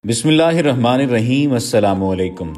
बिस्मिल्लाहिर्रहमानिर्रहीम। अस्सलाम वालेकुम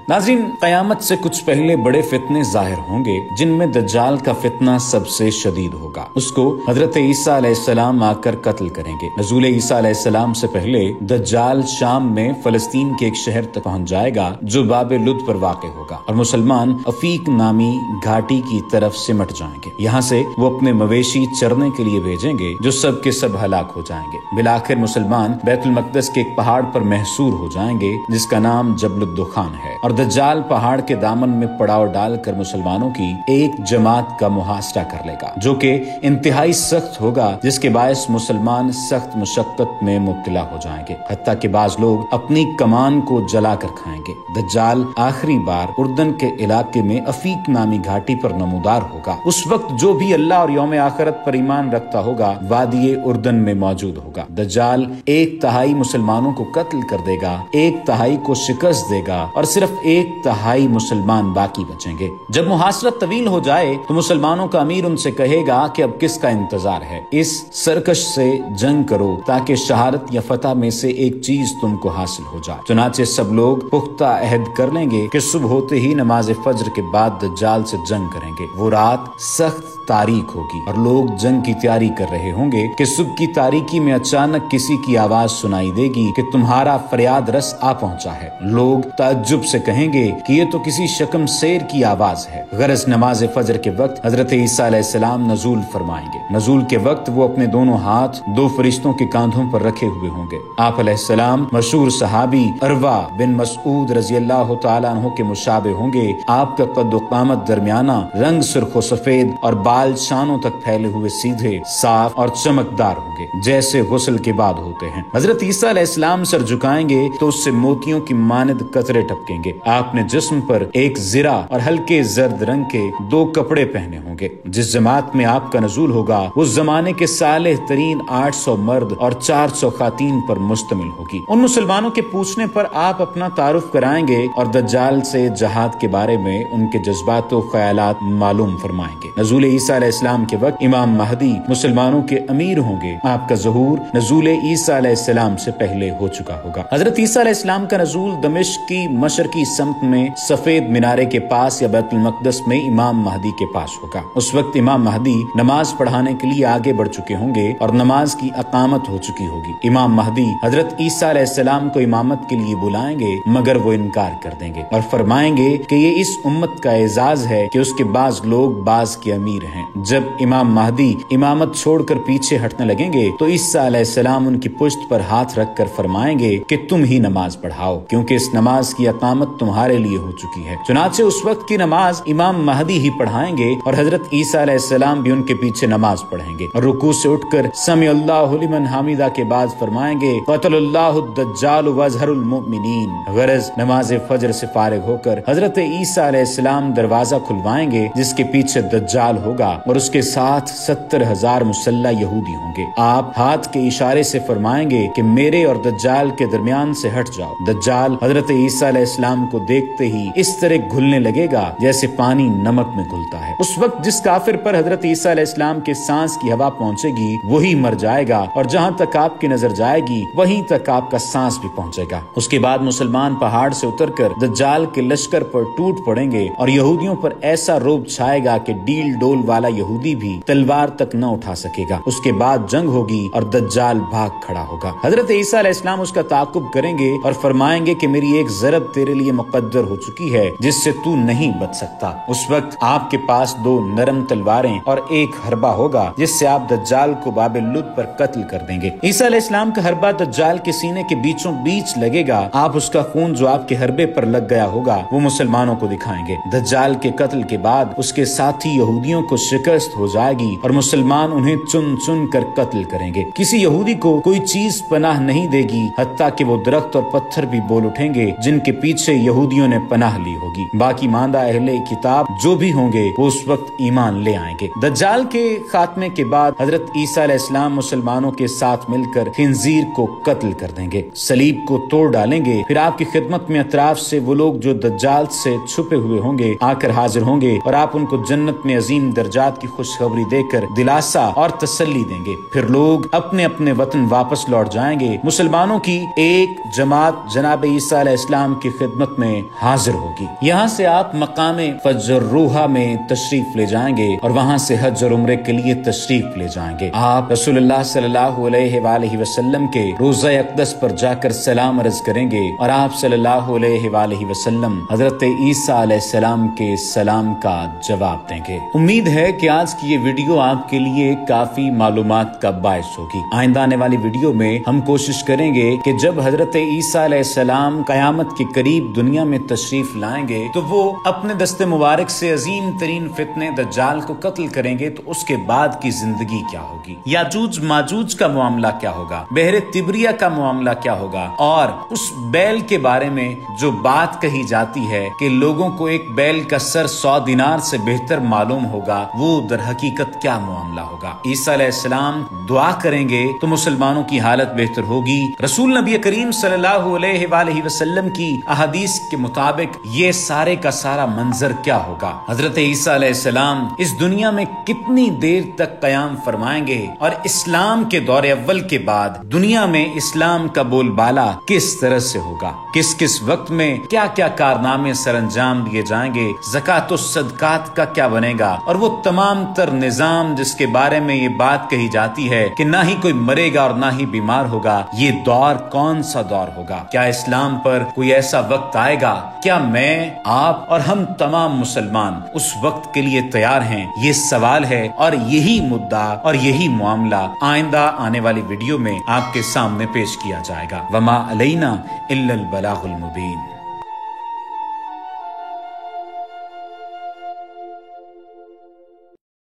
नाज़रीन, क़यामत से कुछ पहले बड़े फितने ज़ाहिर होंगे जिनमें दज्जाल का फितना सबसे शदीद होगा। उसको हजरत ईसा अलैहिस्सलाम आकर कत्ल करेंगे। नज़ूल ईसा अलैहिस्सलाम से पहले दज्जाल शाम में फ़लस्तीन के एक शहर तक पहुंच जाएगा जो बाब लुद पर वाक़ होगा और मुसलमान अफीक नामी घाटी की तरफ सिमट जाएंगे। यहाँ से वो अपने मवेशी चरने के लिए भेजेंगे जो सब के सब हलाक हो जाएंगे। बिलाखिर मुसलमान बैतुल मक़दस के एक पहाड़ पर महसूर हो जाएंगे जिसका नाम जबलुद दुखान है और दज्जाल पहाड़ के दामन में पड़ाव डालकर मुसलमानों की एक जमात का मुहासरा कर लेगा जो कि इंतहाई सख्त होगा, जिसके बायस मुसलमान सख्त मुशक्कत में मुब्तला हो जाएंगे, हत्ता कि बाज लोग अपनी कमान को जला कर खाएंगे। दज्जाल आखिरी बार उर्दन के इलाके में अफीक नामी घाटी पर नमूदार होगा। उस वक्त जो भी अल्लाह और यौम आखिरत पर ईमान रखता होगा वादिये उर्दन में मौजूद होगा। दज्जाल 1/3 मुसलमानों को कत्ल कर देगा, 1/3 को शिकस्त देगा और सिर्फ 1/3 मुसलमान बाकी बचेंगे। जब मुहासरत तवील हो जाए तो मुसलमानों का अमीर उनसे कहेगा कि अब किसका इंतजार है, इस सरकश से जंग करो ताकि शहादत या फतह में से एक चीज तुमको हासिल हो जाए। चुनाचे सब लोग पुख्ता अहद कर लेंगे कि सुबह होते ही नमाज फज्र के बाद दज्जाल से जंग करेंगे। वो रात सख्त तारीख होगी और लोग जंग की तैयारी कर रहे होंगे कि सुबह की तारीकी में अचानक किसी की आवाज सुनाई देगी कि तुम्हारा फरियाद रस आ पहुंचा है। लोग ताज्जुब से कहेंगे कि ये तो किसी शकम शेर की आवाज है। गरज नमाज फजर के वक्त हजरत ईसा अलैहिस्सलाम नजूल फरमाएंगे। नजूल के वक्त वो अपने दोनों हाथ 2 फरिश्तों के कांधों पर रखे हुए होंगे। आप अलैहिस्सलाम मशहूर सहाबी अरवा बिन मसऊद रज़ियल्लाहु तआला अन्हु के मुशाबे होंगे। आपका कद क़ामत दरमियाना, रंग सुर्ख सफेद और बाल शानों तक फैले हुए सीधे, साफ और चमकदार होंगे जैसे गुस्ल के बाद होते हैं। हजरत ईसा अलैहिस्सलाम सर झुकाएंगे तो उससे मोतियों की मानद कतरे टपकेंगे। आपने जिस्म पर एक ज़िरा और हल्के जर्द रंग के 2 कपड़े पहने होंगे। जिस जमात में आपका नजूल होगा उस जमाने के सालेह तरीन 800 मर्द और 400 खातीन पर मुश्तमिल होगी। उन मुसलमानों के पूछने पर आप अपना तारुफ कराएंगे और दज्जाल से जहाद के बारे में उनके जज्बात और ख्यालात मालूम फरमाएंगे। नजूल ईसा अलैहिस्सलाम के वक्त इमाम महदी मुसलमानों के अमीर होंगे। आपका ज़हूर नजूल ईसा अलैहिस्सलाम से पहले हो चुका होगा। हजरत ईसा अलैहिस्सलाम का नजूल दमिश्क की मशरकी समत में सफेद मीनारे के पास या बैतुल मक़दस में इमाम महदी के पास होगा। उस वक्त इमाम महदी नमाज पढ़ाने के लिए आगे बढ़ चुके होंगे और नमाज की अकामत हो चुकी होगी। इमाम महदी हजरत ईसा अलैहिस्सलाम को इमामत के लिए बुलाएंगे मगर वो इनकार कर देंगे और फरमाएंगे कि ये इस उम्मत का एजाज है कि उसके बाज लोग बाज के अमीर हैं। जब इमाम महदी इमामत छोड़कर पीछे हटने लगेंगे तो ईसा अलैहिस्सलाम उनकी पुश्त पर हाथ रखकर फरमाएंगे कि तुम ही नमाज पढ़ाओ क्योंकि इस नमाज की अकामत तुम्हारे लिए हो चुकी है। चुनाचे उस वक्त की नमाज इमाम महदी ही पढ़ाएंगे और हजरत ईसा अलैहिस्सलाम भी उनके पीछे नमाज पढ़ेंगे और रुकू से उठकर समी अल्लाहु लिमन हामिदा के बाद फरमाएंगे क़तलल्लाहु दज्जाल वज़हरुल मुमिनीन। गरज नमाज फजर से फारिग होकर हजरत ईसा अलैहिस्सलाम दरवाजा खुलवाएंगे जिसके पीछे दज्जाल होगा और उसके साथ 70,000 मुसल्ला यहूदी होंगे। आप हाथ के इशारे से फरमाएंगे कि मेरे और दज्जाल के दरमियान से हट जाओ। दज्जाल हजरत ईसा अलैहिस्सलाम को देखते ही इस तरह घुलने लगेगा जैसे पानी नमक में घुलता है। उस वक्त जिस काफिर पर हजरत ईसा अलैहिस्सलाम के सांस की हवा पहुंचेगी वही मर जाएगा और जहां तक आपकी नजर जाएगी वहीं तक आपका सांस भी पहुंचेगा। उसके बाद मुसलमान पहाड़ से उतरकर दज्जाल के लश्कर पर टूट पड़ेंगे और यहूदियों पर ऐसा रोब छाएगा कि डील डोल वाला यहूदी भी तलवार तक न उठा सकेगा। उसके बाद जंग होगी और दज्जाल भाग खड़ा होगा। हजरत ईसा अलैहिस्सलाम उसका ताकुब करेंगे और फरमाएंगे कि मेरी एक ज़रब तेरे लिए मुक़द्दर हो चुकी है जिससे तू नहीं बच सकता। उस वक्त आपके पास 2 नरम तलवारें और एक हरबा होगा जिससे आप दज्जाल को बाबे लुद पर कत्ल कर देंगे। ईसा अलैहिस्सलाम का हरबा दज्जाल के सीने के बीचों बीच लगेगा। आप उसका खून जो आपके हरबे पर लग गया होगा वो मुसलमानों को दिखाएंगे। दज्जाल के कत्ल के बाद उसके साथी यहूदियों को शिकस्त हो जाएगी और मुसलमान उन्हें चुन चुन कर कत्ल करेंगे। किसी यहूदी को कोई चीज पनाह नहीं देगी, हत्ता कि वो दरख्त और पत्थर भी बोल उठेंगे जिनके पीछे यहूदियों ने पनाह ली होगी। बाकी मांदा अहले किताब जो भी होंगे वो उस वक्त ईमान ले आएंगे। दज्जाल के खात्मे के बाद हजरत ईसा अलैहिस्सलाम मुसलमानों के साथ मिलकर खिंजीर को कत्ल कर देंगे, सलीब को तोड़ डालेंगे। फिर आपकी खिदमत में अतराफ से वो लोग जो दज्जाल से छुपे हुए होंगे आकर हाजिर होंगे और आप उनको जन्नत में अजीम दर्जात की खुशखबरी देकर दिलासा और तसल्ली देंगे। फिर लोग अपने अपने वतन वापस लौट जाएंगे। मुसलमानों की ایک جماعت جناب عیسیٰ علیہ السلام کی خدمت میں حاضر ہوگی. یہاں سے آپ مقام فجر روحہ میں تشریف لے جائیں گے اور وہاں سے حج اور عمرے کے لیے تشریف لے جائیں گے. آپ رسول اللہ صلی اللہ علیہ وآلہ وسلم کے روضہ اقدس پر جا کر سلام عرض کریں گے اور آپ صلی اللہ علیہ وآلہ وسلم حضرت عیسیٰ علیہ السلام کے سلام کا جواب دیں گے. امید ہے کہ آج کی یہ ویڈیو آپ کے لیے کافی معلومات کا باعث ہوگی. آئندہ آنے والی ویڈیو میں ہم کوشش کریں گے کہ جب حضرت عیسیٰ علیہ السلام قیامت کے قریب دنیا میں تشریف لائیں گے تو وہ اپنے دست مبارک سے عظیم ترین فتنے دجال کو قتل کریں گے تو اس کے بعد کی زندگی کیا ہوگی، یاجوج ماجوج کا معاملہ کیا ہوگا، بحر تبریہ کا معاملہ کیا ہوگا، اور اس بیل کے بارے میں جو بات کہی جاتی ہے کہ لوگوں کو ایک بیل کا سر 100 دینار سے بہتر معلوم ہوگا، وہ در حقیقت کیا معاملہ ہوگا. عیسیٰ علیہ السلام دعا کریں گے تو مسلمانوں کی حالت بہتر ہوگی. رسول نبی کریم صلی اللہ علیہ وآلہ وسلم کی احادیث کے مطابق یہ سارے کا سارا منظر کیا ہوگا. حضرت عیسیٰ علیہ السلام اس دنیا میں کتنی دیر تک قیام فرمائیں گے اور اسلام کے دور اول کے بعد دنیا میں اسلام کا بول بالا کس طرح سے ہوگا، کس کس وقت میں کیا کیا کارنامے سر انجام دیے جائیں گے، زکوٰۃ و صدقات کا کیا بنے گا، اور وہ تمام تر نظام جس کے بارے میں یہ بات کہی جاتی ہے کہ نہ ہی کوئی مرے گا اور نہ ہی بیمار ہوگا، یہ دور کون سا دور ہوگا. کیا اسلام پر کوئی ایسا وقت آئے گا؟ کیا میں، آپ اور ہم تمام مسلمان اس وقت کے لیے تیار ہیں؟ یہ سوال ہے اور یہی مدعا اور یہی معاملہ آئندہ آنے والی ویڈیو میں آپ کے سامنے پیش کیا جائے گا. وما علینا الا البلاغ المبین.